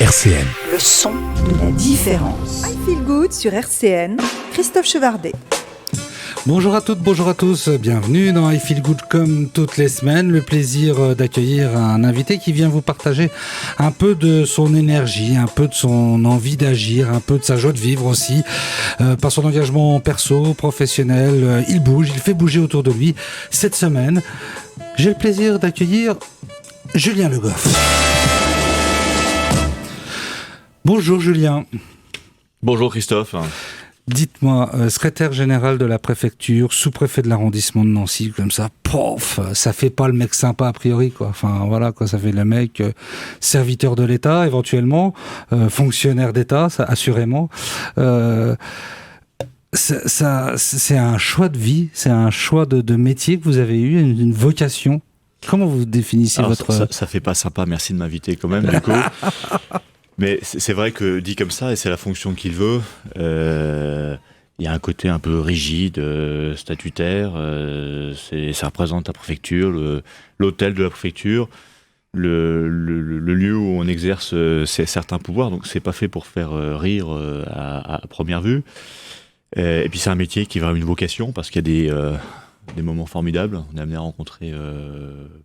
RCN. Le son de la différence. I Feel Good sur RCN, Christophe Chevardet. Bonjour à toutes, bonjour à tous, bienvenue dans I Feel Good comme toutes les semaines. Le plaisir d'accueillir un invité qui vient vous partager un peu de son énergie, un peu de son envie d'agir, un peu de sa joie de vivre aussi. Par son engagement perso, professionnel, il bouge, il fait bouger autour de lui. Cette semaine, j'ai le plaisir d'accueillir Julien Le Goff. Bonjour Julien. Bonjour Christophe. Dites-moi, secrétaire général de la préfecture, sous-préfet de l'arrondissement de Nancy, comme ça, pof, ça fait pas le mec sympa a priori, quoi. Enfin, voilà, quoi, ça fait le mec serviteur de l'État, éventuellement, fonctionnaire d'État, ça, assurément. Ça, c'est un choix de vie, c'est un choix de métier que vous avez eu, une vocation. Comment vous définissez Alors, votre... ça fait pas sympa, merci de m'inviter quand même, du coup. Mais c'est vrai que dit comme ça, et c'est la fonction qu'il veut, il y a un côté un peu rigide, statutaire, ça représente la préfecture, l'hôtel de la préfecture, le lieu où on exerce certains pouvoirs, donc c'est pas fait pour faire rire à première vue. Et puis c'est un métier qui va avoir une vocation, parce qu'il y a des moments formidables, on est amené à rencontrer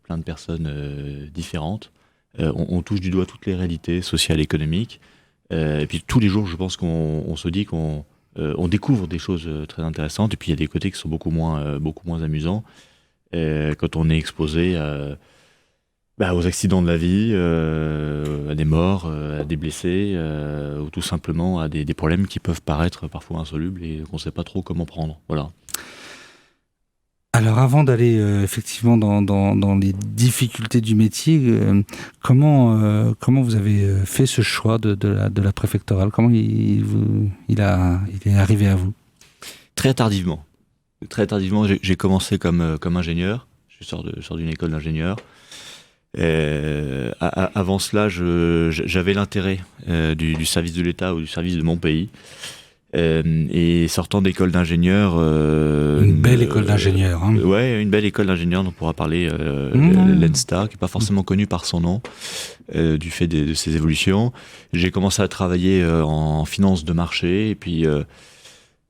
plein de personnes différentes. On touche du doigt toutes les réalités sociales et économiques. Et puis tous les jours, je pense qu'on se dit qu'on découvre des choses très intéressantes. Et puis il y a des côtés qui sont beaucoup moins amusants. Quand on est exposé aux accidents de la vie, à des morts, à des blessés, ou tout simplement à des problèmes qui peuvent paraître parfois insolubles et qu'on ne sait pas trop comment prendre. Voilà. Alors avant d'aller effectivement dans les difficultés du métier, comment vous avez fait ce choix de la préfectorale? Comment il est arrivé à vous? Très tardivement. Très tardivement, j'ai commencé comme ingénieur. Je sors d'une école d'ingénieur. Avant cela, j'avais l'intérêt du service de l'État ou du service de mon pays. Et sortant d'école d'ingénieur... une belle école d'ingénieur. Hein. Ouais, une belle école d'ingénieur dont on pourra parler, l'ENSTA, qui n'est pas forcément connue par son nom, du fait de ses évolutions. J'ai commencé à travailler en finance de marché, et puis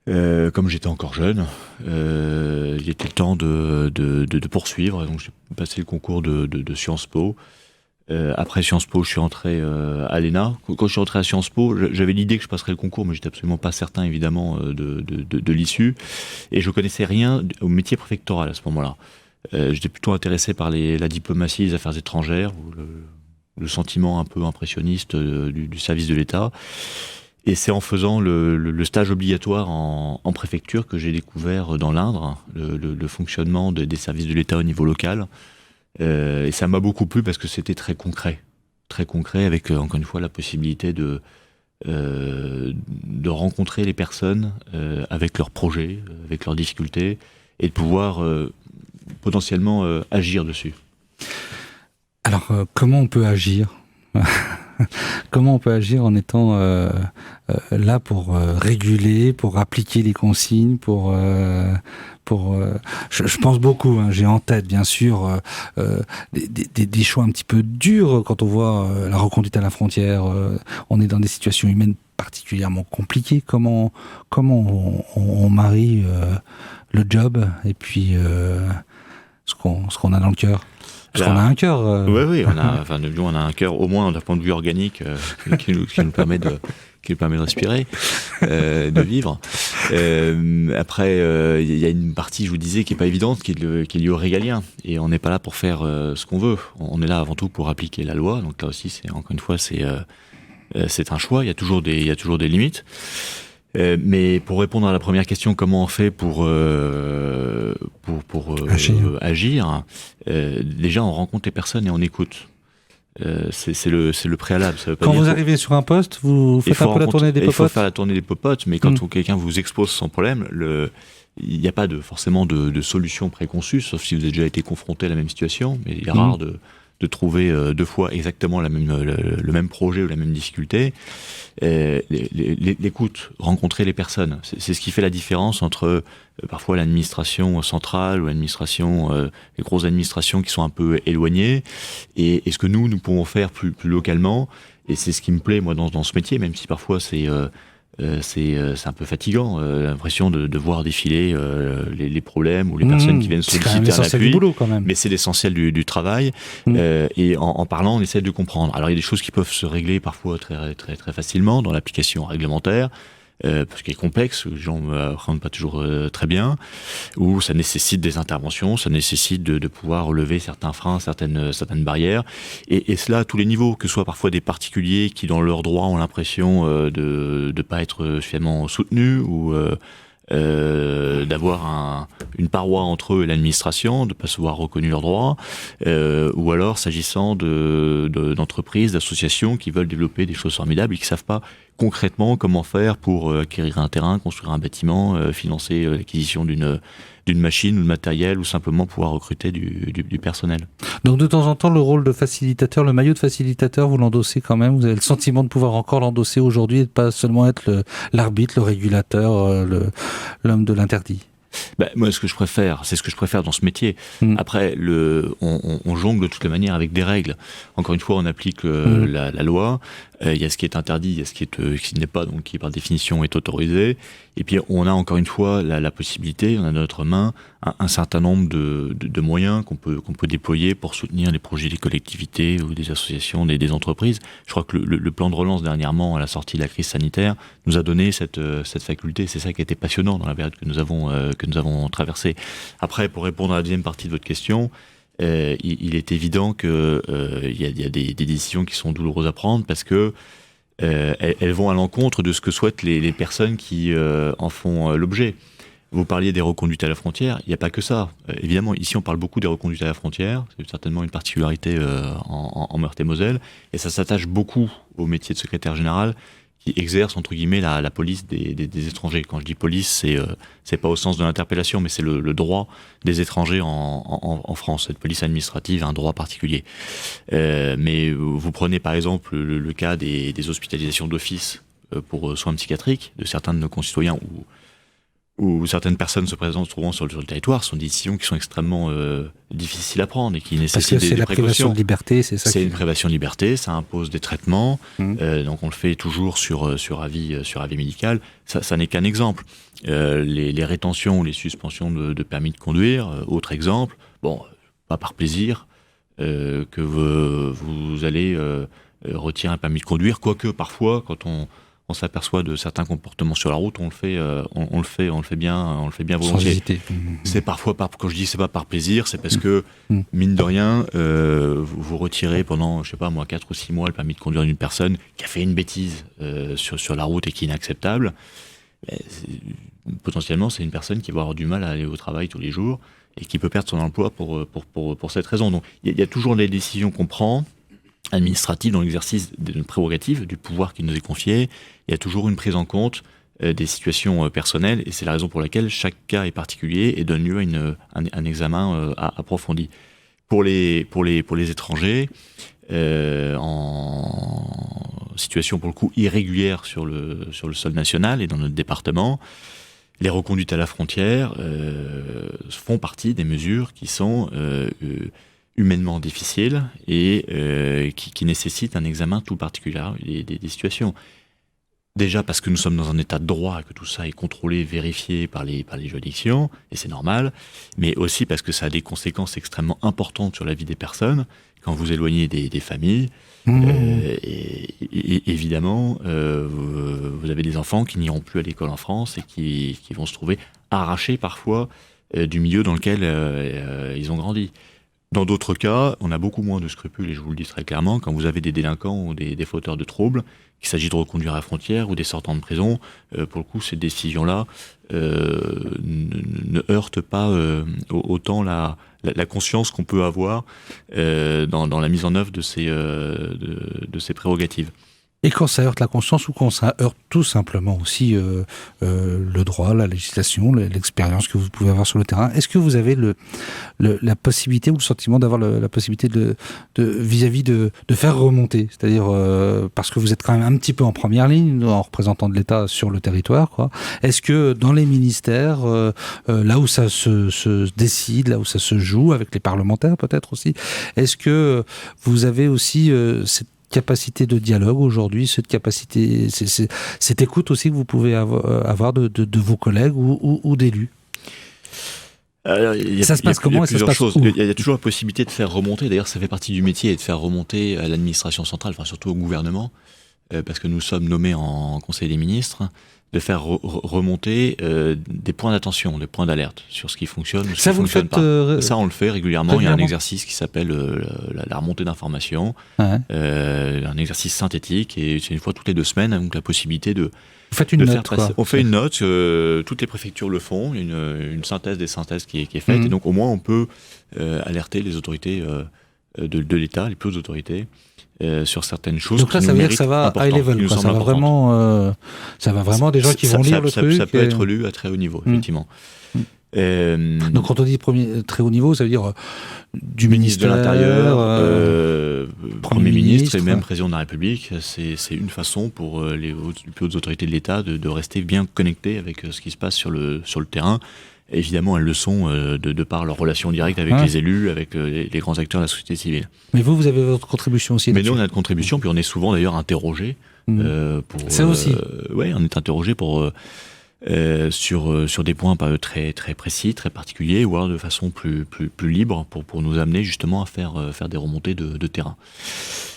comme j'étais encore jeune, il était temps de poursuivre, donc j'ai passé le concours de Sciences Po. Après Sciences Po, je suis entré à l'ENA. Quand je suis entré à Sciences Po, j'avais l'idée que je passerais le concours, mais j'étais absolument pas certain, évidemment, de l'issue. Et je connaissais rien au métier préfectoral à ce moment-là. J'étais plutôt intéressé par la diplomatie, les affaires étrangères, ou le sentiment un peu impressionniste du service de l'État. Et c'est en faisant le stage obligatoire en préfecture que j'ai découvert dans l'Indre le fonctionnement des services de l'État au niveau local. Et ça m'a beaucoup plu parce que c'était très concret avec encore une fois la possibilité de rencontrer les personnes avec leurs projets, avec leurs difficultés et de pouvoir potentiellement agir dessus. Alors comment on peut agir? Comment on peut agir en étant là pour réguler, pour appliquer les consignes, je pense beaucoup, hein, j'ai en tête bien sûr des choix un petit peu durs quand on voit la reconduite à la frontière. On est dans des situations humaines particulièrement compliquées. Comment on marie le job et puis ce qu'on a dans le cœur? Parce qu'on a un cœur. Oui, on a un cœur, au moins d'un point de vue organique, qui nous permet de respirer, de vivre. Après, il y a une partie, je vous disais, qui est pas évidente, qui est liée au régalien. Et on n'est pas là pour faire ce qu'on veut. On est là avant tout pour appliquer la loi. Donc là aussi, encore une fois, c'est un choix. Il y a toujours des limites. Mais pour répondre à la première question, comment on fait pour agir, déjà on rencontre les personnes et on écoute. C'est le préalable. Ça veut pas quand dire vous arrivez sur un poste, vous faites un peu la tournée des popotes. Il faut faire la tournée des popotes, mais quand quelqu'un vous expose son problème, il n'y a pas forcément de solution préconçue, sauf si vous avez déjà été confronté à la même situation. Mais il est rare de de trouver 2 fois exactement le même projet ou la même difficulté. L'écoute, rencontrer les personnes, c'est ce qui fait la différence entre parfois l'administration centrale ou les grosses administrations qui sont un peu éloignées, et ce que nous pouvons faire plus localement. Et c'est ce qui me plaît moi dans ce métier, même si parfois c'est un peu fatigant, l'impression de voir défiler les problèmes ou les personnes qui viennent solliciter un appui. Du boulot, quand même. Mais c'est l'essentiel du travail. Et en parlant, on essaie de comprendre. Alors il y a des choses qui peuvent se régler parfois très très très facilement dans l'application réglementaire. Parce qu'elle est complexe, les gens ne rendent pas toujours très bien, ou ça nécessite des interventions, ça nécessite de pouvoir lever certains freins, certaines barrières, et cela à tous les niveaux, que ce soit parfois des particuliers qui dans leurs droits ont l'impression de ne pas être suffisamment soutenus, ou d'avoir une paroi entre eux et l'administration, de ne pas se voir reconnus leurs droits, ou alors s'agissant d'entreprises, d'associations qui veulent développer des choses formidables et qui ne savent pas concrètement comment faire pour acquérir un terrain, construire un bâtiment, financer l'acquisition d'une machine ou de matériel, ou simplement pouvoir recruter du personnel. Donc de temps en temps, le rôle de facilitateur, le maillot de facilitateur, vous l'endossez quand même, vous avez le sentiment de pouvoir encore l'endosser aujourd'hui et de pas seulement être l'arbitre, le régulateur, l'homme de l'interdit. Moi, c'est ce que je préfère dans ce métier. Après, on jongle de toutes les manières avec des règles. Encore une fois, on applique la loi. Il y a ce qui est interdit, il y a ce qui n'est pas, donc qui par définition est autorisé. Et puis on a encore une fois la possibilité, on a dans notre main un certain nombre de moyens qu'on peut déployer pour soutenir les projets des collectivités ou des associations, des entreprises. Je crois que le plan de relance dernièrement, à la sortie de la crise sanitaire, nous a donné cette faculté. C'est ça qui a été passionnant dans la période que nous avons traversée. Après, pour répondre à la deuxième partie de votre question, il est évident que il y a des décisions qui sont douloureuses à prendre, parce que elles vont à l'encontre de ce que souhaitent les personnes qui en font l'objet. Vous parliez des reconduites à la frontière, il n'y a pas que ça. Évidemment, ici on parle beaucoup des reconduites à la frontière, c'est certainement une particularité en Meurthe-et-Moselle, et ça s'attache beaucoup au métier de secrétaire général, qui exerce entre guillemets la police des étrangers. Quand je dis police, c'est pas au sens de l'interpellation, mais c'est le droit des étrangers en France. Cette police administrative a un droit particulier. Mais vous prenez par exemple le cas des hospitalisations d'office pour soins psychiatriques de certains de nos concitoyens, où certaines personnes se présentent trouvant sur le territoire, sont des décisions qui sont extrêmement difficiles à prendre et qui nécessitent des précautions. Parce que c'est la privation de liberté, c'est ça. C'est une privation de liberté, ça impose des traitements, donc on le fait toujours sur avis médical. Ça n'est qu'un exemple. Les rétentions ou les suspensions de permis de conduire, autre exemple, pas par plaisir que vous allez retirer un permis de conduire, quoique parfois, quand on s'aperçoit de certains comportements sur la route, on le fait bien volontiers. Sans hésiter. C'est parfois quand je dis c'est pas par plaisir, c'est parce que mine de rien, vous retirez pendant 4 ou 6 mois le permis de conduire d'une personne qui a fait une bêtise sur la route et qui est inacceptable. Potentiellement, c'est une personne qui va avoir du mal à aller au travail tous les jours et qui peut perdre son emploi pour cette raison. Donc il y a toujours des décisions qu'on prend administrative dans l'exercice de notre prérogative, du pouvoir qui nous est confié. Il y a toujours une prise en compte des situations personnelles, et c'est la raison pour laquelle chaque cas est particulier et donne lieu à un examen approfondi. Pour les étrangers, en situation pour le coup irrégulière sur le sol national et dans notre département, les reconduites à la frontière font partie des mesures qui sont humainement difficiles et qui nécessitent un examen tout particulier des situations. Déjà parce que nous sommes dans un état de droit, que tout ça est contrôlé, vérifié par les juridictions, et c'est normal, mais aussi parce que ça a des conséquences extrêmement importantes sur la vie des personnes, quand vous éloignez des familles. Et évidemment, vous avez des enfants qui n'iront plus à l'école en France et qui vont se trouver arrachés parfois du milieu dans lequel ils ont grandi. Dans d'autres cas, on a beaucoup moins de scrupules, et je vous le dis très clairement, quand vous avez des délinquants ou des fauteurs de troubles, qu'il s'agit de reconduire à la frontière ou des sortants de prison, pour le coup, ces décisions-là ne heurtent pas autant la conscience qu'on peut avoir dans la mise en œuvre de ces prérogatives. Et quand ça heurte la conscience ou quand ça heurte tout simplement aussi le droit, la législation, l'expérience que vous pouvez avoir sur le terrain, est-ce que vous avez la possibilité ou le sentiment d'avoir la possibilité vis-à-vis de faire remonter, c'est-à-dire parce que vous êtes quand même un petit peu en première ligne en représentant de l'État sur le territoire, quoi. Est-ce que dans les ministères, là où ça se décide, là où ça se joue, avec les parlementaires peut-être aussi, est-ce que vous avez aussi cette capacité de dialogue aujourd'hui, cette capacité, cette écoute aussi que vous pouvez avoir de vos collègues ou d'élus? Alors, ça se passe comment et ça se passe où? Il y a toujours la possibilité de faire remonter, d'ailleurs ça fait partie du métier, de faire remonter à l'administration centrale, enfin surtout au gouvernement, parce que nous sommes nommés en Conseil des ministres, de faire remonter des points d'attention, des points d'alerte sur ce qui fonctionne ou ce qui ne fonctionne pas. Ça, on le fait régulièrement. Il y a un exercice qui s'appelle la remontée d'informations, un exercice synthétique, et c'est une fois toutes les 2 semaines, donc la possibilité de... Vous faites une note, quoi. On fait une note, toutes les préfectures le font, une synthèse des synthèses qui est faite, et donc au moins on peut alerter les autorités de l'État, les plus hautes autorités, sur certaines choses. Donc là, ça veut dire que ça va high level, quoi. Ça va vraiment des gens qui vont lire le truc. Ça peut être lu à très haut niveau, effectivement. Donc quand on dit très haut niveau, ça veut dire du ministre de l'Intérieur, Premier ministre et même ouais. Président de la République. C'est une façon pour les plus hautes autorités de l'État de rester bien connectés avec ce qui se passe sur le terrain. Et évidemment, elles le sont de par leur relation directe avec les élus, avec les grands acteurs de la société civile. Mais vous avez votre contribution aussi. Mais nous, on a notre contribution, puis on est souvent d'ailleurs interrogé. Ça aussi. Oui, on est interrogé sur des points très, très précis, très particuliers, ou alors de façon plus libre pour nous amener justement à faire des remontées de terrain.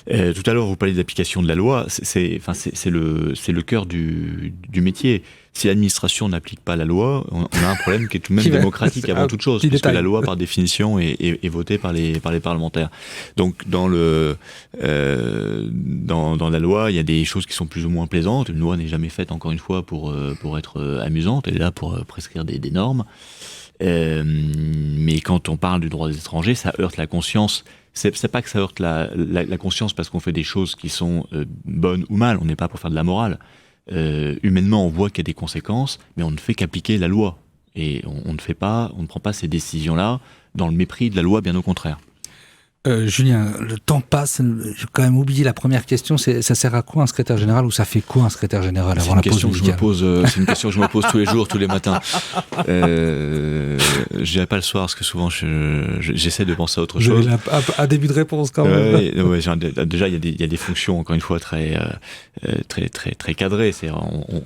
Tout à l'heure, vous parliez de l'application de la loi. C'est le cœur du métier. Si l'administration n'applique pas la loi, on a un problème qui est tout de même démocratique avant toute chose, puisque la loi, par définition, est votée par les parlementaires. Donc, dans la loi, il y a des choses qui sont plus ou moins plaisantes. Une loi n'est jamais faite, encore une fois, pour être amusante. Elle est là pour prescrire des normes. Mais quand on parle du droit des étrangers, ça heurte la conscience. C'est pas que ça heurte la conscience parce qu'on fait des choses qui sont bonnes ou mal. On n'est pas pour faire de la morale. Humainement, on voit qu'il y a des conséquences, mais on ne fait qu'appliquer la loi. Et on ne prend pas ces décisions-là dans le mépris de la loi, bien au contraire. Julien, le temps passe, j'ai quand même oublié la première question, ça sert à quoi un secrétaire général ou ça fait quoi un secrétaire général avant la pause musicale ? C'est une question que je me pose tous les jours, tous les matins. Je dirais pas le soir parce que souvent j'essaie de penser à autre chose. Un début de réponse quand même. Déjà il y a des fonctions encore une fois très cadrées.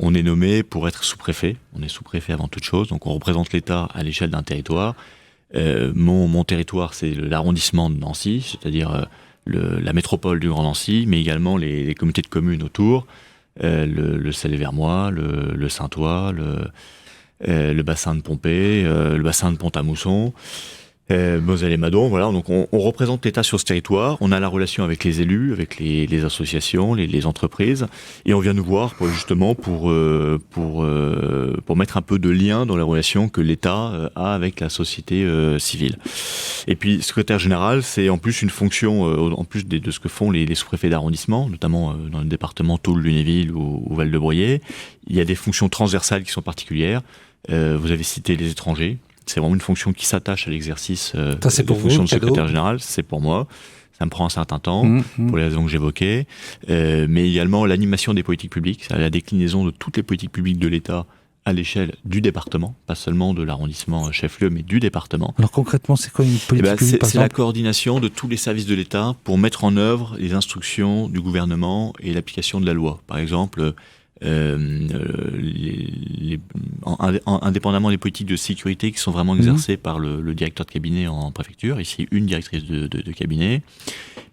On est nommé pour être sous-préfet. On est sous-préfet avant toute chose, donc on représente l'État à l'échelle d'un territoire. Mon territoire, c'est l'arrondissement de Nancy, c'est-à-dire la métropole du Grand Nancy, mais également les communautés de communes autour, le Salé-Vermois, le Saintois, le bassin de Pompée, le bassin de Pont-à-Mousson, Moselle et Madon. Voilà, donc on représente l'État sur ce territoire. On a la relation avec les élus, avec les associations, les entreprises, et on vient nous voir pour mettre un peu de lien dans les relations que l'État a avec la société civile. Et puis secrétaire général, c'est en plus une fonction, en plus de ce que font les sous-préfets d'arrondissement, notamment dans le département Toul, Lunéville ou Val-de-Bruyère. Il y a des fonctions transversales qui sont particulières. Vous avez cité les étrangers. C'est vraiment une fonction qui s'attache à l'exercice de la fonction de secrétaire général. C'est pour moi. Ça me prend un certain temps, pour les raisons que j'évoquais. Mais également l'animation des politiques publiques, la déclinaison de toutes les politiques publiques de l'État à l'échelle du département, pas seulement de l'arrondissement chef-lieu, mais du département. Alors concrètement, c'est quoi une politique publique, par exemple ? C'est la coordination de tous les services de l'État pour mettre en œuvre les instructions du gouvernement et l'application de la loi. Par exemple, indépendamment des politiques de sécurité qui sont vraiment exercées par le directeur de cabinet en préfecture, ici une directrice de cabinet,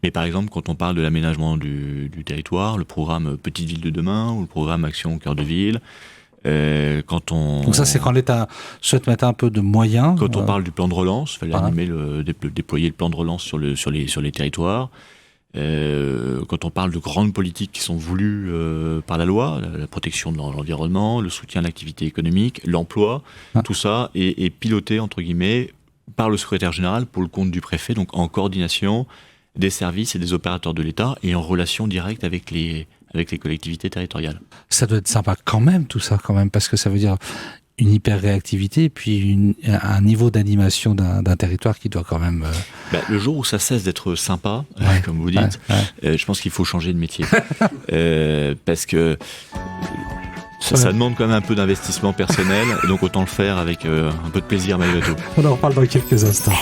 mais par exemple quand on parle de l'aménagement du territoire, le programme Petite Ville de demain ou le programme Action au cœur de ville, Donc ça c'est quand l'État souhaite mettre un peu de moyens. Quand on parle du plan de relance, il fallait déployer le plan de relance sur les territoires. Quand on parle de grandes politiques qui sont voulues par la loi, la protection de l'environnement, le soutien à l'activité économique, l'emploi, tout ça est piloté entre guillemets par le secrétaire général pour le compte du préfet, donc en coordination des services et des opérateurs de l'État et en relation directe avec les collectivités territoriales. Ça doit être sympa quand même, tout ça, quand même, parce que ça veut dire une hyper-réactivité et puis un niveau d'animation d'un territoire qui doit quand même... Le jour où ça cesse d'être sympa, comme vous dites, je pense qu'il faut changer de métier. Parce que ça demande quand même un peu d'investissement personnel, et donc autant le faire avec un peu de plaisir malgré tout. On en reparle dans quelques instants.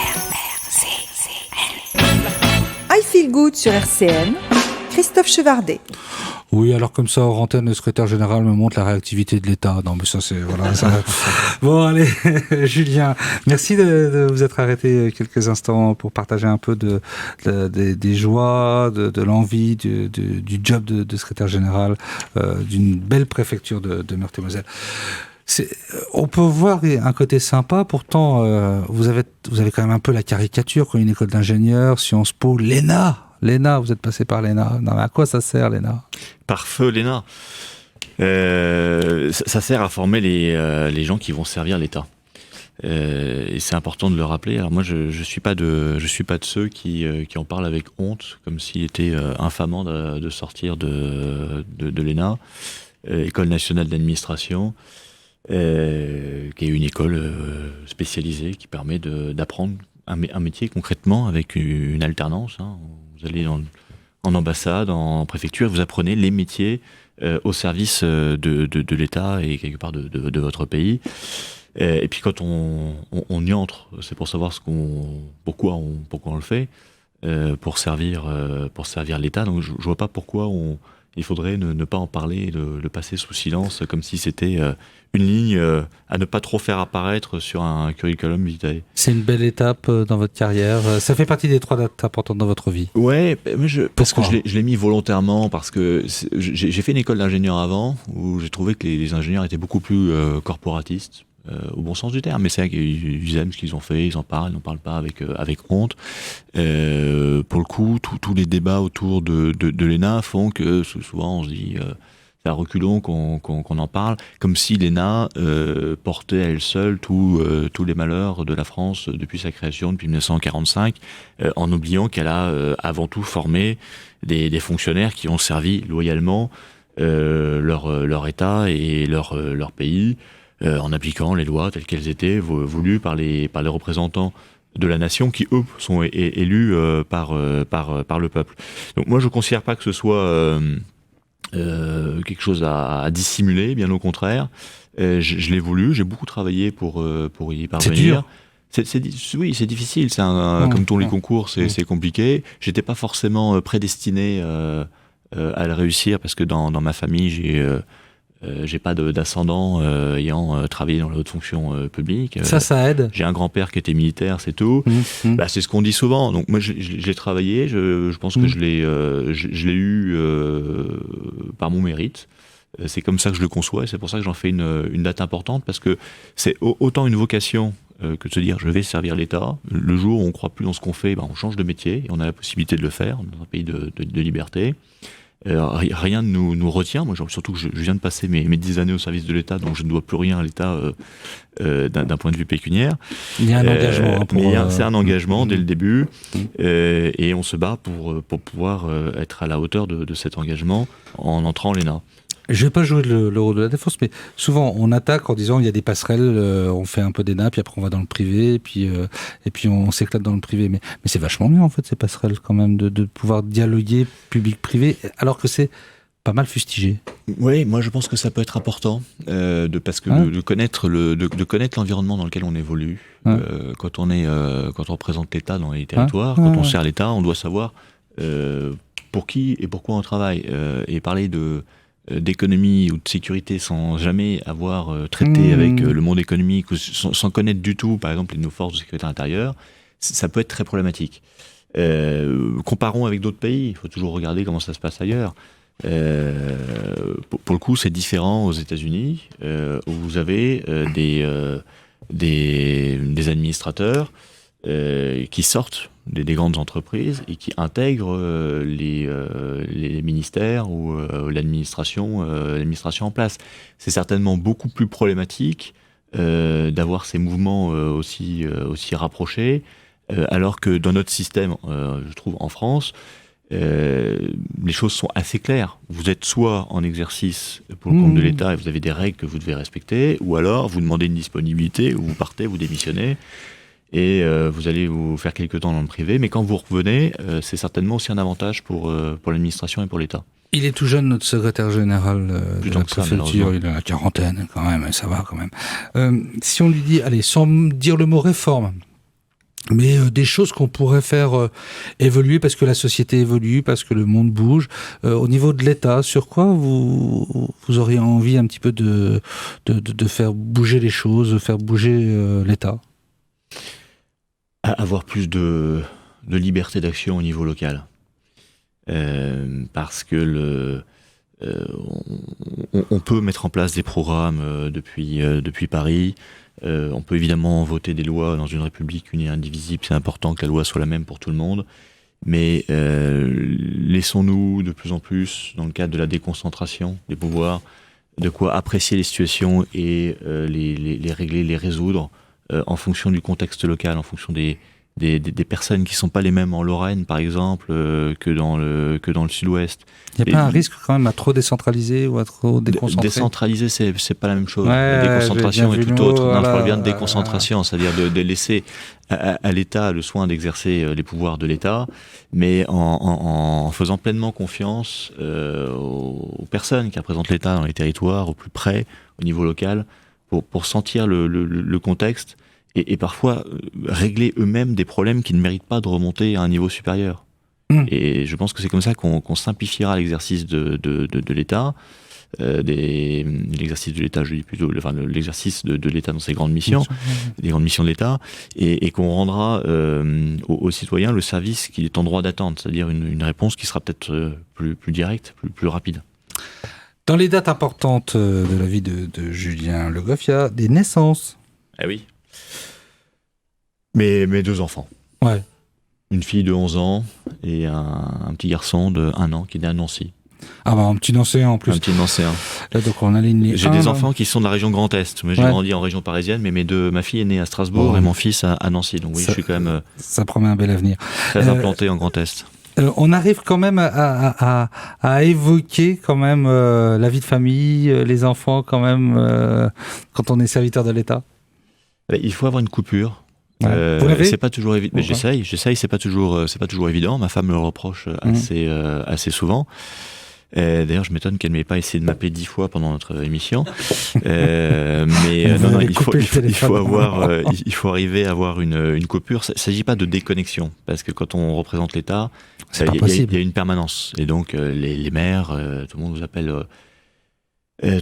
I Feel Good sur RCN, Christophe Chevardet. Oui, alors comme ça, hors antenne, le secrétaire général me montre la réactivité de l'État. Non, mais ça, c'est... Voilà, ça... Bon, allez, Julien, merci de vous être arrêté quelques instants pour partager un peu des joies, de l'envie, du job de secrétaire général d'une belle préfecture de Meurthe-et-Moselle. On peut voir un côté sympa, pourtant, vous avez quand même un peu la caricature, quand une école d'ingénieurs, Sciences Po, l'ENA, vous êtes passé par l'ENA. Non, mais à quoi ça sert, l'ENA ? Par feu, l'ENA. Ça sert à former les gens qui vont servir l'État. Et c'est important de le rappeler. Alors moi, je suis pas de ceux qui en parlent avec honte, comme s'il était infamant de sortir de l'ENA, École nationale d'administration, qui est une école spécialisée qui permet d'apprendre un métier concrètement avec une alternance. Vous allez en ambassade, en préfecture, vous apprenez les métiers au service de l'État et quelque part de votre pays. Et puis quand on y entre, c'est pour savoir pourquoi on le fait, pour servir l'État. Donc je vois pas pourquoi il faudrait ne pas en parler, le passer sous silence, comme si c'était une ligne à ne pas trop faire apparaître sur un curriculum vitae. C'est une belle étape dans votre carrière. Ça fait partie des 3 dates importantes dans votre vie. Ouais, mais je l'ai mis volontairement parce que j'ai fait une école d'ingénieur avant où j'ai trouvé que les ingénieurs étaient beaucoup plus corporatistes. Au bon sens du terme, mais c'est vrai qu'ils aiment ce qu'ils ont fait, ils en parlent, ils n'en parlent pas avec honte. Pour le coup, tous les débats autour de l'ENA font que souvent on se dit c'est à reculons qu'on en parle, comme si l'ENA portait à elle seule tous les malheurs de la France depuis sa création, depuis 1945, en oubliant qu'elle a avant tout formé des fonctionnaires qui ont servi loyalement leur État et leur pays, en appliquant les lois telles qu'elles étaient voulues par les représentants de la nation qui, eux, sont élus par le peuple. Donc moi, je ne considère pas que ce soit quelque chose à dissimuler, bien au contraire. Je l'ai voulu, j'ai beaucoup travaillé pour y parvenir. C'est dur. Oui, c'est difficile. Comme tous les concours, c'est compliqué. J'étais pas forcément prédestiné à le réussir parce que dans ma famille, j'ai pas d'ascendant ayant travaillé dans la haute fonction publique. Ça aide. J'ai un grand-père qui était militaire, c'est tout. C'est ce qu'on dit souvent. Donc moi, je l'ai travaillé. Je pense que je l'ai eu par mon mérite. C'est comme ça que je le conçois et c'est pour ça que j'en fais une date importante parce que c'est autant une vocation que de se dire je vais servir l'État. Le jour où on croit plus dans ce qu'on fait, on change de métier et on a la possibilité de le faire dans un pays de liberté. Rien ne nous retient. Moi, surtout que je viens de passer mes 10 années au service de l'État, donc je ne dois plus rien à l'État d'un point de vue pécuniaire. Il y a un engagement. C'est un engagement dès le début, et on se bat pour pouvoir être à la hauteur de cet engagement en entrant en l'ENA. Je vais pas jouer le rôle de la défense, mais souvent on attaque en disant il y a des passerelles, on fait un peu d'ENA, puis après on va dans le privé, et puis on s'éclate dans le privé. Mais c'est vachement mieux en fait ces passerelles quand même de pouvoir dialoguer public-privé, alors que c'est pas mal fustigé. Oui, moi je pense que ça peut être important de connaître l'environnement dans lequel on évolue. Quand on représente l'État dans les territoires, quand on sert l'État, on doit savoir pour qui et pourquoi on travaille, et parler d'économie ou de sécurité sans jamais avoir traité avec le monde économique ou sans connaître du tout, par exemple, nos forces de sécurité intérieure, ça peut être très problématique. Comparons avec d'autres pays, il faut toujours regarder comment ça se passe ailleurs. Pour le coup, c'est différent aux États-Unis, où vous avez des administrateurs qui sortent des grandes entreprises et qui intègrent les ministères ou l'administration en place. C'est certainement beaucoup plus problématique d'avoir ces mouvements aussi rapprochés Alors que dans notre système, je trouve en France, les choses sont assez claires. Vous êtes soit en exercice pour le compte de l'État et vous avez des règles que vous devez respecter, ou alors vous demandez une disponibilité, ou vous partez, vous démissionnez, et vous allez vous faire quelques temps dans le privé. Mais quand vous revenez, c'est certainement aussi un avantage pour l'administration et pour l'État. Il est tout jeune, notre secrétaire général de la préfecture, il a la quarantaine quand même, ça va quand même. Si on lui dit, allez, sans dire le mot réforme, mais des choses qu'on pourrait faire évoluer parce que la société évolue, parce que le monde bouge, au niveau de l'État, sur quoi vous auriez envie un petit peu de faire bouger les choses, faire bouger l'État ? Avoir plus de liberté d'action au niveau local. Parce que on peut mettre en place des programmes depuis Paris. On peut évidemment voter des lois dans une république unie et indivisible. C'est important que la loi soit la même pour tout le monde. Mais laissons-nous de plus en plus, dans le cadre de la déconcentration des pouvoirs, de quoi apprécier les situations et les régler, les résoudre en fonction du contexte local, en fonction des personnes qui ne sont pas les mêmes en Lorraine, par exemple, que dans le sud-ouest. Il n'y a pas un risque quand même à trop décentraliser ou à trop déconcentrer ? Décentraliser, c'est pas la même chose. La déconcentration est tout autre. Je parle bien de déconcentration, c'est-à-dire de laisser à l'État le soin d'exercer les pouvoirs de l'État, mais en faisant pleinement confiance aux personnes qui représentent l'État dans les territoires, au plus près, au niveau local, pour sentir le contexte et parfois régler eux-mêmes des problèmes qui ne méritent pas de remonter à un niveau supérieur. Et je pense que c'est comme ça qu'on simplifiera l'exercice de l'État, l'exercice de l'État, je dis plutôt, l'exercice de l'État dans ses grandes missions, les grandes missions de l'État, et qu'on rendra aux citoyens le service qu'il est en droit d'attendre, c'est-à-dire une réponse qui sera peut-être plus directe, plus rapide. Dans les dates importantes de la vie de Julien Le Goff, il y a des naissances. Ah oui. Mes 2 enfants. Ouais. Une fille de 11 ans et un petit garçon de 1 an qui est né à Nancy. Ah bah un petit Nancéen en plus. Un petit Nancéen. Là, donc on a les J'ai des enfants qui sont de la région Grand Est. Moi j'ai grandi en région parisienne, mais ma fille est née à Strasbourg et mon fils à Nancy. Donc oui, je suis quand même ça promet un bel avenir. Très implanté en Grand Est. On arrive quand même à évoquer quand même la vie de famille, les enfants quand même, quand on est serviteur de l'État. Il faut avoir une coupure. C'est pas toujours évident. Mais j'essaye. C'est pas toujours évident. Ma femme me le reproche assez souvent. D'ailleurs, je m'étonne qu'elle m'ait pas essayé de m'appeler 10 fois pendant notre émission. Mais non, il faut arriver à avoir une coupure. Il s'agit pas de déconnexion, parce que quand on représente l'État, il y a une permanence. Et donc les maires, tout le monde vous appelle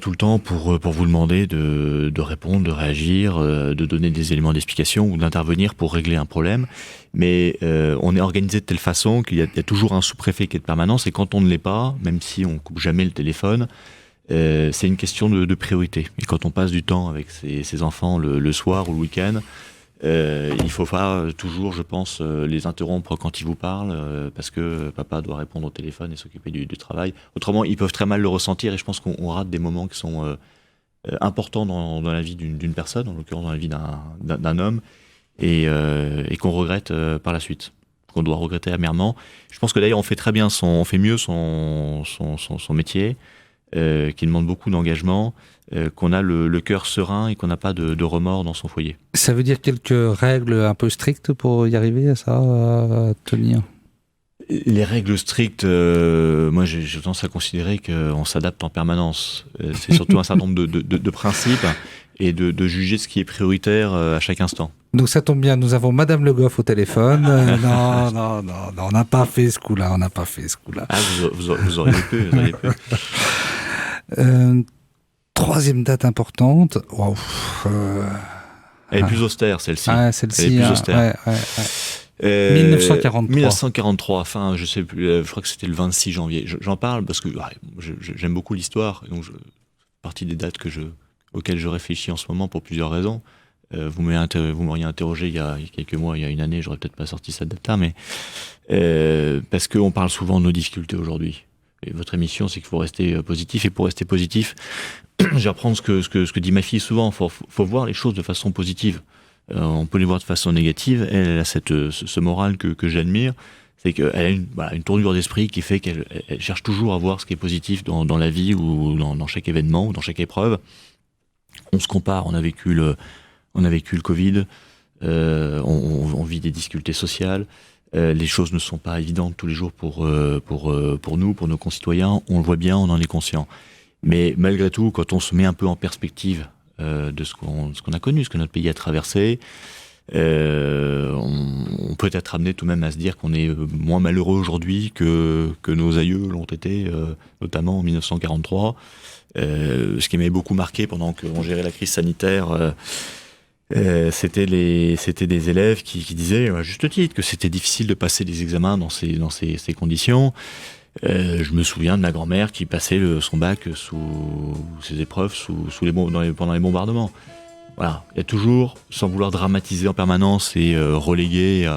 tout le temps pour vous demander de répondre, de réagir, de donner des éléments d'explication ou d'intervenir pour régler un problème. Mais on est organisé de telle façon qu'il y a toujours un sous-préfet qui est de permanence, et quand on ne l'est pas, même si on coupe jamais le téléphone, c'est une question de priorité. Et quand on passe du temps avec ses enfants le soir ou le week-end, il faut pas toujours, je pense, les interrompre quand ils vous parlent, parce que papa doit répondre au téléphone et s'occuper du travail. Autrement, ils peuvent très mal le ressentir, et je pense qu'on rate des moments qui sont importants dans la vie d'une personne, en l'occurrence dans la vie d'un homme, et qu'on regrette par la suite, qu'on doit regretter amèrement. Je pense que d'ailleurs on fait mieux son métier, qui demande beaucoup d'engagement, qu'on a le cœur serein et qu'on n'a pas de remords dans son foyer. Ça veut dire quelques règles un peu strictes pour y arriver à ça, à tenir ? Les règles strictes, moi j'ai tendance à considérer qu'on s'adapte en permanence. C'est surtout un certain nombre de principes et de juger ce qui est prioritaire à chaque instant. Donc ça tombe bien, nous avons Madame Le Goff au téléphone. Non, on n'a pas fait ce coup-là, Ah, vous auriez pu. Troisième date importante. Wow. Elle est plus austère, celle-ci. Ah, celle-ci. Elle est plus austère. Ouais. 1943. 1943, enfin, je sais plus, je crois que c'était le 26 janvier. J'en parle parce que j'aime beaucoup l'histoire, donc partie des dates auxquelles je réfléchis en ce moment pour plusieurs raisons. Vous m'auriez interrogé il y a quelques mois, il y a une année, j'aurais peut-être pas sorti cette date-là, mais parce qu'on parle souvent de nos difficultés aujourd'hui. Et votre émission, c'est qu'il faut rester positif, et pour rester positif, je vais reprendre ce que dit ma fille souvent, faut voir les choses de façon positive. on peut les voir de façon négative. Elle a ce moral que j'admire. C'est qu'elle a une tournure d'esprit qui fait qu'elle cherche toujours à voir ce qui est positif dans la vie ou dans chaque événement ou dans chaque épreuve. On se compare, on a vécu le Covid, on vit des difficultés sociales, les choses ne sont pas évidentes tous les jours pour nous, pour nos concitoyens, on le voit bien, on en est conscient. Mais malgré tout, quand on se met un peu en perspective de ce qu'on a connu, ce que notre pays a traversé, on peut être amené tout de même à se dire qu'on est moins malheureux aujourd'hui que nos aïeux l'ont été, notamment en 1943. Ce qui m'avait beaucoup marqué pendant qu'on gérait la crise sanitaire, c'était des élèves qui disaient, à juste titre, que c'était difficile de passer des examens dans ces conditions. Je me souviens de ma grand-mère qui passait son bac sous ses épreuves pendant les bombardements. Voilà, il y a toujours, sans vouloir dramatiser en permanence et reléguer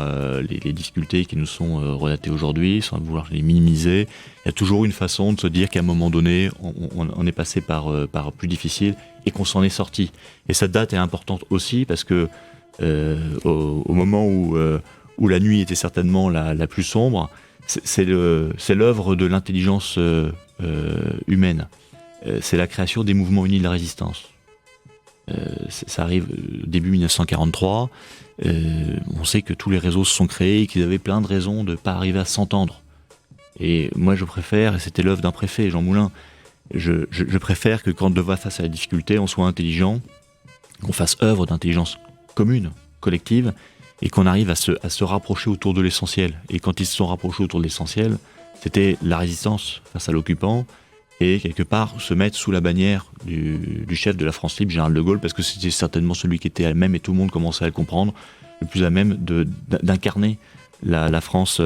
les difficultés qui nous sont relatées aujourd'hui, sans vouloir les minimiser, il y a toujours une façon de se dire qu'à un moment donné, on est passé par plus difficile et qu'on s'en est sorti. Et cette date est importante aussi parce que au moment où la nuit était certainement la plus sombre, c'est l'œuvre de l'intelligence humaine. C'est la création des mouvements unis de la résistance. Ça arrive début 1943. On sait que tous les réseaux se sont créés et qu'ils avaient plein de raisons de ne pas arriver à s'entendre. Et moi, je préfère, et c'était l'œuvre d'un préfet, Jean Moulin, je préfère que quand on va face à la difficulté, on soit intelligent, qu'on fasse œuvre d'intelligence commune, collective, et qu'on arrive à se rapprocher autour de l'essentiel. Et quand ils se sont rapprochés autour de l'essentiel, c'était la résistance face à l'occupant, et quelque part se mettre sous la bannière du chef de la France libre, général de Gaulle, parce que c'était certainement celui qui était à même, et tout le monde commençait à le comprendre, le plus à même d'incarner la France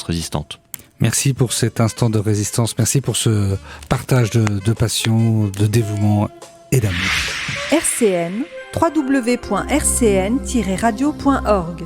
résistante. Merci pour cet instant de résistance, merci pour ce partage de passion, de dévouement et d'amour. RCN, www.rcn-radio.org